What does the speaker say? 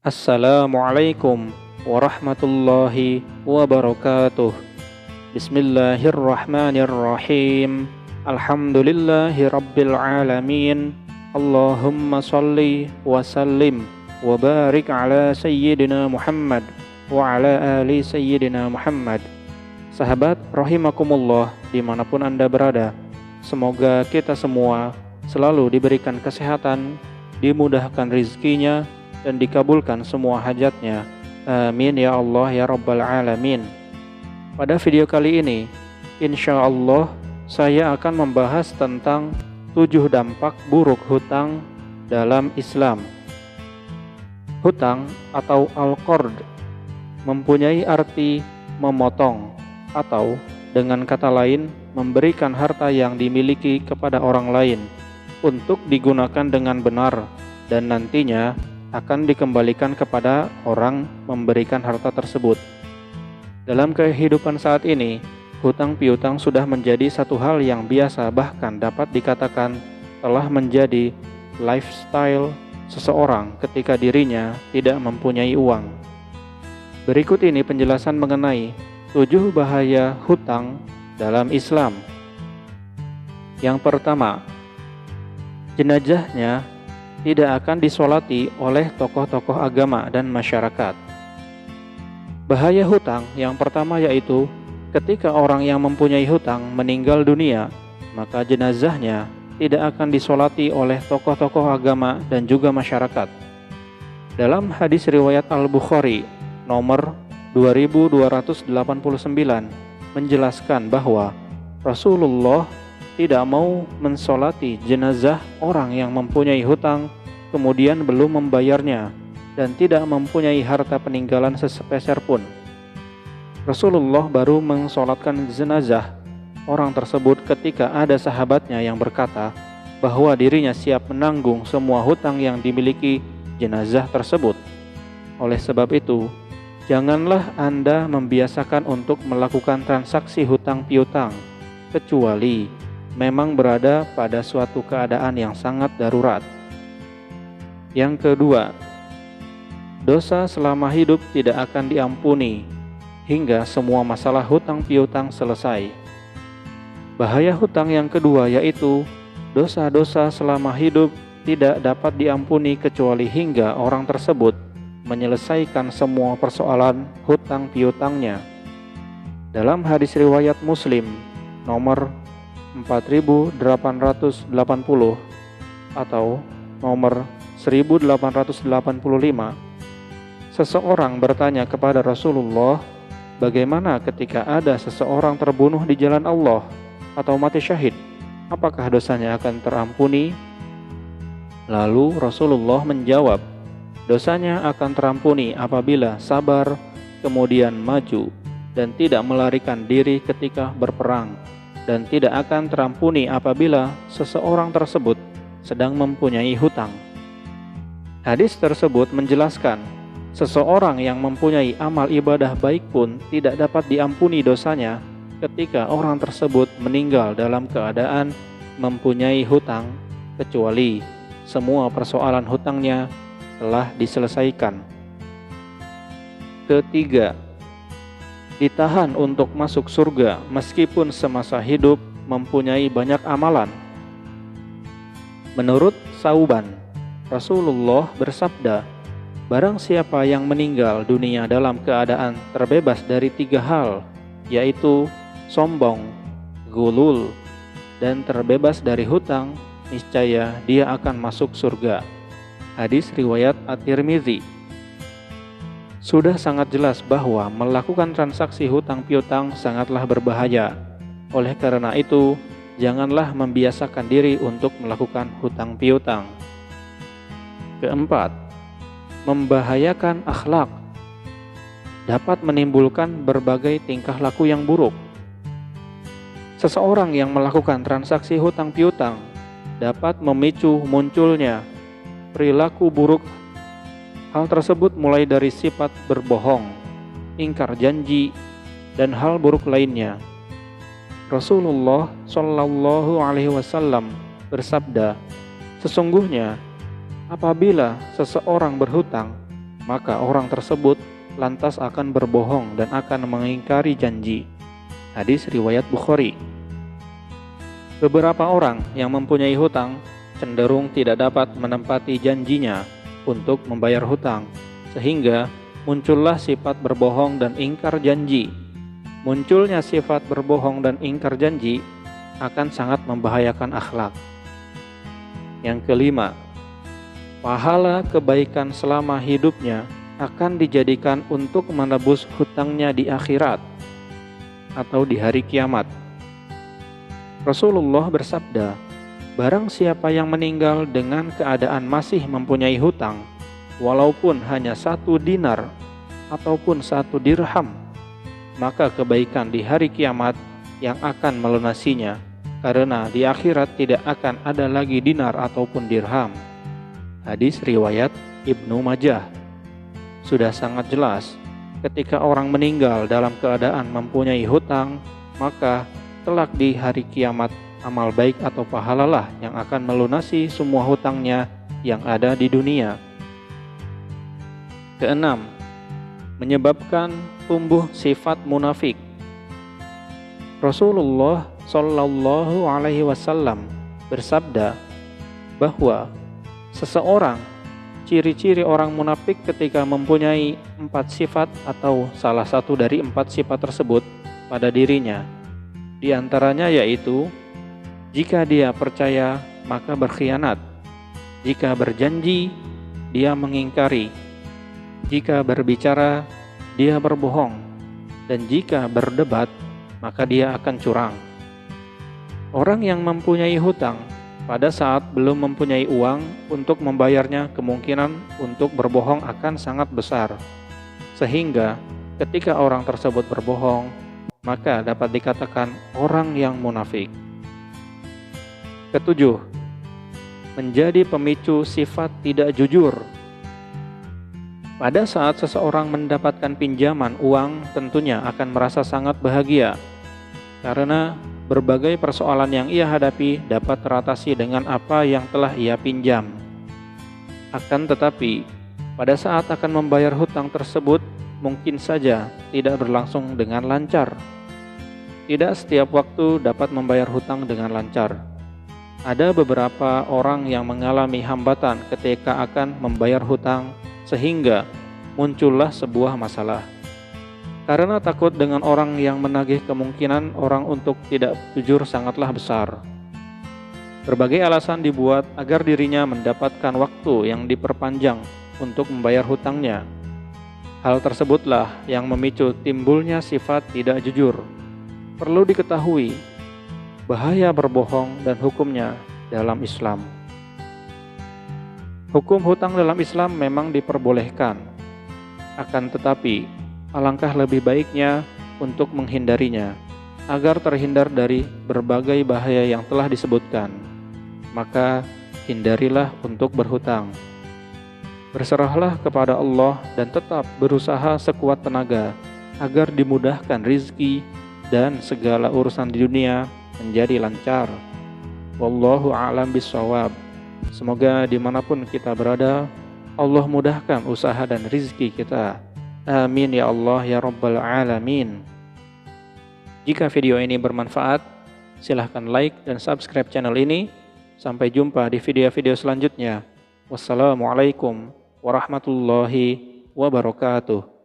Assalamualaikum warahmatullahi wabarakatuh. Bismillahirrahmanirrahim. Alhamdulillahi rabbil alamin. Allahumma salli wa sallim wa barik ala sayyidina Muhammad wa ala ali sayyidina Muhammad. Sahabat rahimakumullah dimanapun Anda berada, semoga kita semua selalu diberikan kesehatan, dimudahkan rizkinya, dan dikabulkan semua hajatnya. Amin ya Allah ya Rabbal Alamin. Pada video kali ini, insya Allah saya akan membahas tentang 7 dampak buruk hutang dalam Islam. Hutang atau al-qard mempunyai arti memotong atau dengan kata lain memberikan harta yang dimiliki kepada orang lain untuk digunakan dengan benar dan nantinya akan dikembalikan kepada orang memberikan harta tersebut. Dalam kehidupan saat ini, hutang piutang sudah menjadi satu hal yang biasa, bahkan dapat dikatakan telah menjadi lifestyle seseorang ketika dirinya tidak mempunyai uang. Berikut ini penjelasan mengenai 7 bahaya hutang dalam Islam. Yang pertama, jenazahnya tidak akan disolati oleh tokoh-tokoh agama dan masyarakat. Bahaya hutang yang pertama yaitu ketika orang yang mempunyai hutang meninggal dunia, maka jenazahnya tidak akan disolati oleh tokoh-tokoh agama dan juga masyarakat. Dalam hadis riwayat Al-Bukhari nomor 2289 menjelaskan bahwa Rasulullah tidak mau mensolati jenazah orang yang mempunyai hutang kemudian belum membayarnya dan tidak mempunyai harta peninggalan sesepeser pun. Rasulullah baru mensolatkan jenazah orang tersebut ketika ada sahabatnya yang berkata bahwa dirinya siap menanggung semua hutang yang dimiliki jenazah tersebut. Oleh sebab itu, janganlah Anda membiasakan untuk melakukan transaksi hutang piutang kecuali memang berada pada suatu keadaan yang sangat darurat. Yang kedua, dosa selama hidup tidak akan diampuni hingga semua masalah hutang piutang selesai. Bahaya hutang yang kedua yaitu dosa-dosa selama hidup tidak dapat diampuni kecuali hingga orang tersebut menyelesaikan semua persoalan hutang piutangnya. Dalam hadis riwayat Muslim nomor 4880 atau nomor 1885, seseorang bertanya kepada Rasulullah, bagaimana ketika ada seseorang terbunuh di jalan Allah atau mati syahid, apakah dosanya akan terampuni? Lalu Rasulullah menjawab, dosanya akan terampuni apabila sabar, kemudian maju dan tidak melarikan diri ketika berperang, dan tidak akan terampuni apabila seseorang tersebut sedang mempunyai hutang. Hadis tersebut menjelaskan, seseorang yang mempunyai amal ibadah baik pun tidak dapat diampuni dosanya ketika orang tersebut meninggal dalam keadaan mempunyai hutang, kecuali semua persoalan hutangnya telah diselesaikan. Ketiga, ditahan untuk masuk surga meskipun semasa hidup mempunyai banyak amalan. Menurut Sauban, Rasulullah bersabda, barang siapa yang meninggal dunia dalam keadaan terbebas dari 3 hal, yaitu sombong, gulul, dan terbebas dari hutang, niscaya dia akan masuk surga. Hadis riwayat At-Tirmidzi. Sudah sangat jelas bahwa melakukan transaksi hutang piutang sangatlah berbahaya. Oleh karena itu, janganlah membiasakan diri untuk melakukan hutang piutang. Keempat, membahayakan akhlak. Dapat menimbulkan berbagai tingkah laku yang buruk. Seseorang yang melakukan transaksi hutang piutang dapat memicu munculnya perilaku buruk. Hal tersebut mulai dari sifat berbohong, ingkar janji, dan hal buruk lainnya. Rasulullah Shallallahu Alaihi Wasallam bersabda, sesungguhnya apabila seseorang berhutang, maka orang tersebut lantas akan berbohong dan akan mengingkari janji. Hadis riwayat Bukhari. Beberapa orang yang mempunyai hutang cenderung tidak dapat menepati janjinya untuk membayar hutang, sehingga muncullah sifat berbohong dan ingkar janji. Munculnya sifat berbohong dan ingkar janji akan sangat membahayakan akhlak. Yang kelima, pahala kebaikan selama hidupnya akan dijadikan untuk menebus hutangnya di akhirat atau di hari kiamat. Rasulullah bersabda, barang siapa yang meninggal dengan keadaan masih mempunyai hutang, walaupun hanya 1 dinar ataupun 1 dirham, maka kebaikan di hari kiamat yang akan melunasinya, karena di akhirat tidak akan ada lagi dinar ataupun dirham. Hadis riwayat Ibnu Majah. Sudah sangat jelas, ketika orang meninggal dalam keadaan mempunyai hutang, maka kelak di hari kiamat amal baik atau pahalalah yang akan melunasi semua hutangnya yang ada di dunia. Keenam, menyebabkan tumbuh sifat munafik. Rasulullah Shallallahu Alaihi Wasallam bersabda bahwa seseorang, ciri-ciri orang munafik ketika mempunyai 4 sifat atau salah satu dari 4 sifat tersebut pada dirinya. Di antaranya yaitu, jika dia percaya maka berkhianat, jika berjanji dia mengingkari, jika berbicara dia berbohong, dan jika berdebat maka dia akan curang. Orang yang mempunyai hutang pada saat belum mempunyai uang untuk membayarnya, kemungkinan untuk berbohong akan sangat besar, sehingga ketika orang tersebut berbohong, maka dapat dikatakan orang yang munafik. Ketujuh, menjadi pemicu sifat tidak jujur. Pada saat seseorang mendapatkan pinjaman uang, tentunya akan merasa sangat bahagia, karena berbagai persoalan yang ia hadapi dapat teratasi dengan apa yang telah ia pinjam. Akan tetapi, pada saat akan membayar hutang tersebut, mungkin saja tidak berlangsung dengan lancar. Tidak setiap waktu dapat membayar hutang dengan lancar. Ada beberapa orang yang mengalami hambatan ketika akan membayar hutang, sehingga muncullah sebuah masalah. Karena takut dengan orang yang menagih, kemungkinan orang untuk tidak jujur sangatlah besar. Berbagai alasan dibuat agar dirinya mendapatkan waktu yang diperpanjang untuk membayar hutangnya. Hal tersebutlah yang memicu timbulnya sifat tidak jujur. Perlu diketahui bahaya berbohong dan hukumnya dalam Islam. Hukum hutang dalam Islam memang diperbolehkan, akan tetapi alangkah lebih baiknya untuk menghindarinya agar terhindar dari berbagai bahaya yang telah disebutkan. Maka hindarilah untuk berhutang. Berserahlah kepada Allah dan tetap berusaha sekuat tenaga agar dimudahkan rizki dan segala urusan di dunia menjadi lancar. Wallahu a'lam bishawab. Semoga dimanapun kita berada, Allah mudahkan usaha dan rizki kita. Amin ya Allah ya Rabbal Alamin. Jika video ini bermanfaat, silahkan like dan subscribe channel ini. Sampai jumpa di video-video selanjutnya. Wassalamualaikum warahmatullahi wabarakatuh.